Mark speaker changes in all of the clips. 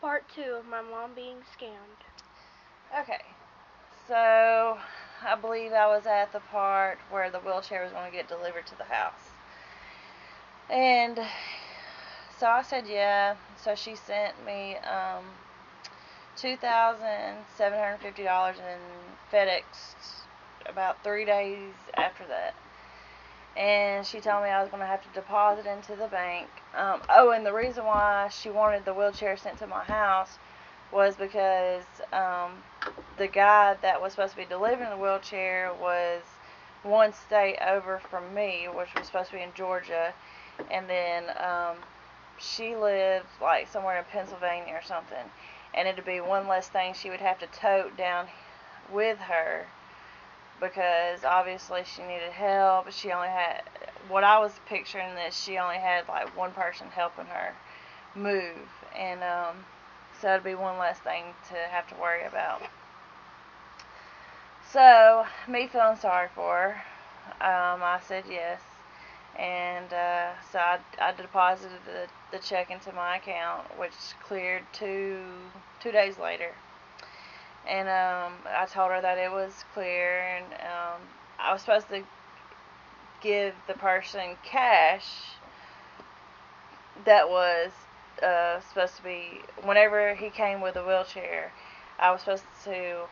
Speaker 1: Part 2 of my mom being scammed.
Speaker 2: Okay, so I believe I was at the part where the wheelchair was going to get delivered to the house. And so I said yeah. So she sent me $2,750 in FedEx about 3 days after that. And she told me I was going to have to deposit into the bank. And the reason why she wanted the wheelchair sent to my house was because the guy that was supposed to be delivering the wheelchair was one state over from me, which was supposed to be in Georgia, and then she lived like somewhere in Pennsylvania or something, and it'd be one less thing she would have to tote down with her because obviously she needed help. She only had, what I was picturing, that she only had like one person helping her move, and so it'd be one less thing to have to worry about. So, me feeling sorry for her, I said yes. And so I deposited the check into my account, which cleared two days later. And I told her that it was clear, and I was supposed to give the person cash that was supposed to be, whenever he came with a wheelchair, I was supposed to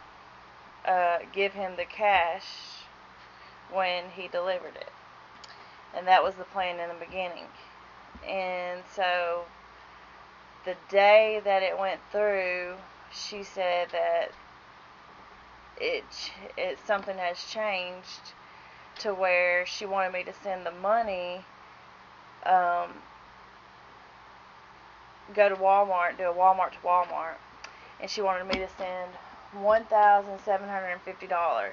Speaker 2: give him the cash when he delivered it. And that was the plan in the beginning. And so the day that it went through, she said that something has changed to where she wanted me to send the money, go to Walmart, do a Walmart to Walmart, and she wanted me to send $1,750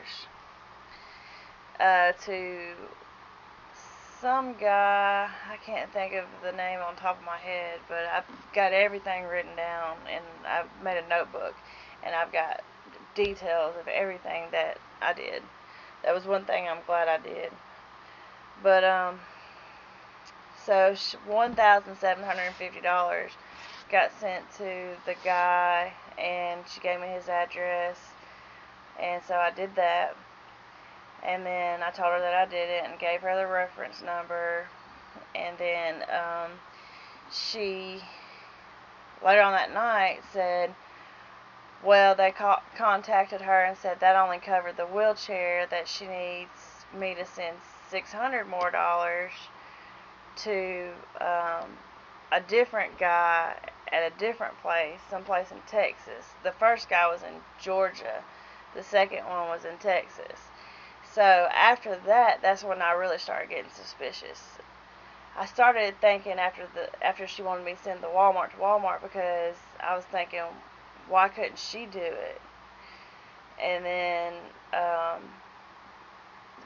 Speaker 2: to some guy. I can't think of the name on top of my head, but I've got everything written down, and I've made a notebook, and I've got details of everything that I did. That was one thing I'm glad I did. But so $1,750 got sent to the guy, and she gave me his address, and so I did that. And then I told her that I did it and gave her the reference number. And then she, later on that night, said, well, they contacted her and said that only covered the wheelchair, that she needs me to send $600 more to a different guy at a different place, someplace in Texas. The first guy was in Georgia. The second one was in Texas. So after that, that's when I really started getting suspicious. I started thinking after she wanted me to send the Walmart to Walmart, because I was thinking, why couldn't she do it? And then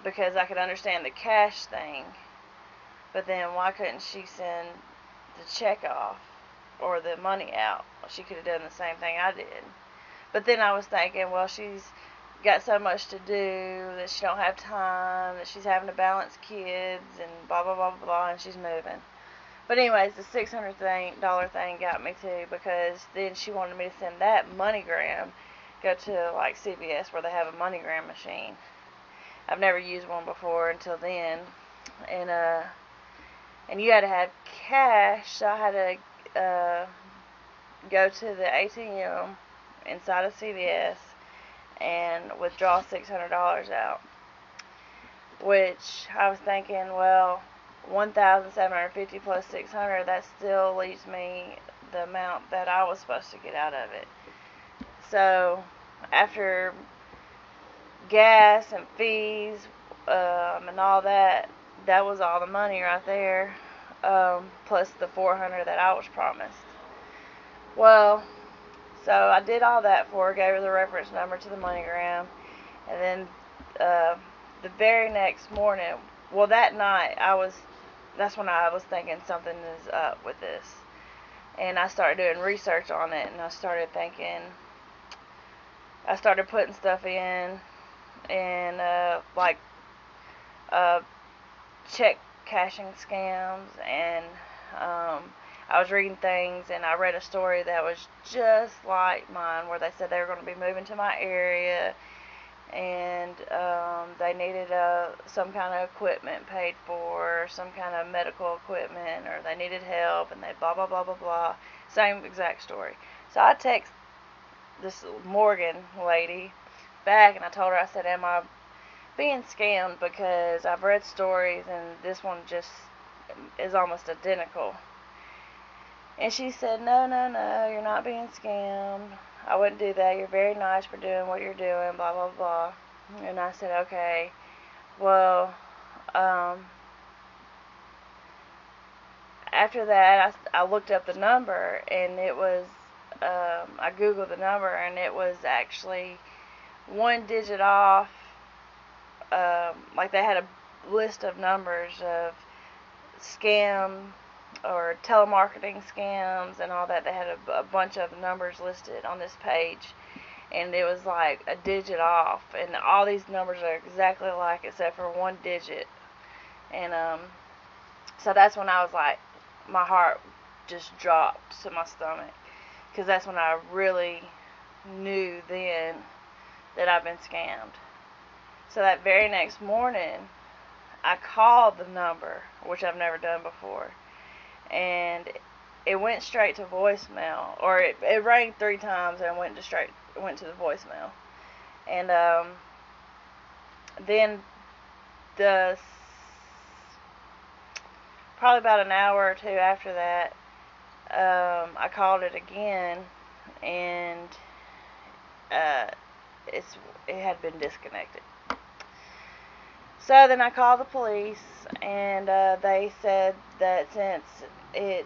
Speaker 2: because I could understand the cash thing, but then why couldn't she send the check off or the money out? She could have done the same thing I did. But then I was thinking, well, she's got so much to do that she don't have time, that she's having to balance kids and blah blah blah blah, and she's moving. But anyways, the $600 thing got me too, because then she wanted me to send that MoneyGram, go to like CVS where they have a MoneyGram machine. I've never used one before until then, and you had to have cash, so I had to go to the ATM inside of CVS and withdraw $600 out, which I was thinking, well, 1,750 plus 600, that still leaves me the amount that I was supposed to get out of it. So after gas and fees and all that, that was all the money right there, plus the 400 that I was promised. Well, so I did all that for her, gave her the reference number to the MoneyGram, and then the very next morning, well, that night, that's when I was thinking something is up with this. And I started doing research on it, and I started putting stuff in, and like check cashing scams, and I was reading things, and I read a story that was just like mine, where they said they were going to be moving to my area, and they needed some kind of equipment paid for, some kind of medical equipment, or they needed help, and they blah blah blah blah blah. Same exact story. So I text this Morgan lady back, and I told her, I said, am I being scammed, because I've read stories and this one just is almost identical. And she said, no, you're not being scammed. I wouldn't do that. You're very nice for doing what you're doing, blah, blah, blah. And I said, okay. Well, after that, I looked up the number, and it was, I Googled the number, and it was actually one digit off. Like they had a list of numbers of scam or telemarketing scams and all that. They had a bunch of numbers listed on this page, and it was like a digit off, and all these numbers are exactly alike except for one digit. And so that's when I was like, my heart just dropped to my stomach, because that's when I really knew then that I've been scammed. So that very next morning, I called the number, which I've never done before, and it went straight to voicemail, or it rang 3 times and went to the voicemail. And then probably about an hour or two after that, I called it again, and it had been disconnected. So then I called the police, and they said that since it,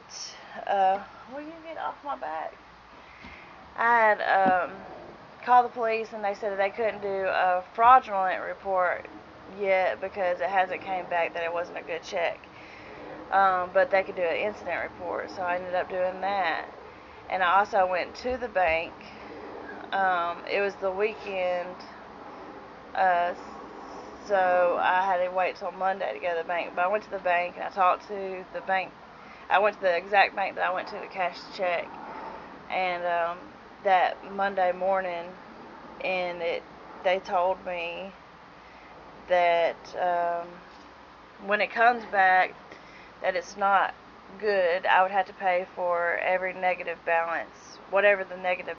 Speaker 2: will you get off my back? I had called the police, and they said that they couldn't do a fraudulent report yet because it hasn't came back that it wasn't a good check. But they could do an incident report, so I ended up doing that. And I also went to the bank. It was the weekend, so I had to wait till Monday to go to the bank. But I went to the bank, and I talked to the bank. I went to the exact bank that I went to cash the check. And that Monday morning, and they told me that when it comes back, that it's not good. I would have to pay for every negative balance, whatever the negative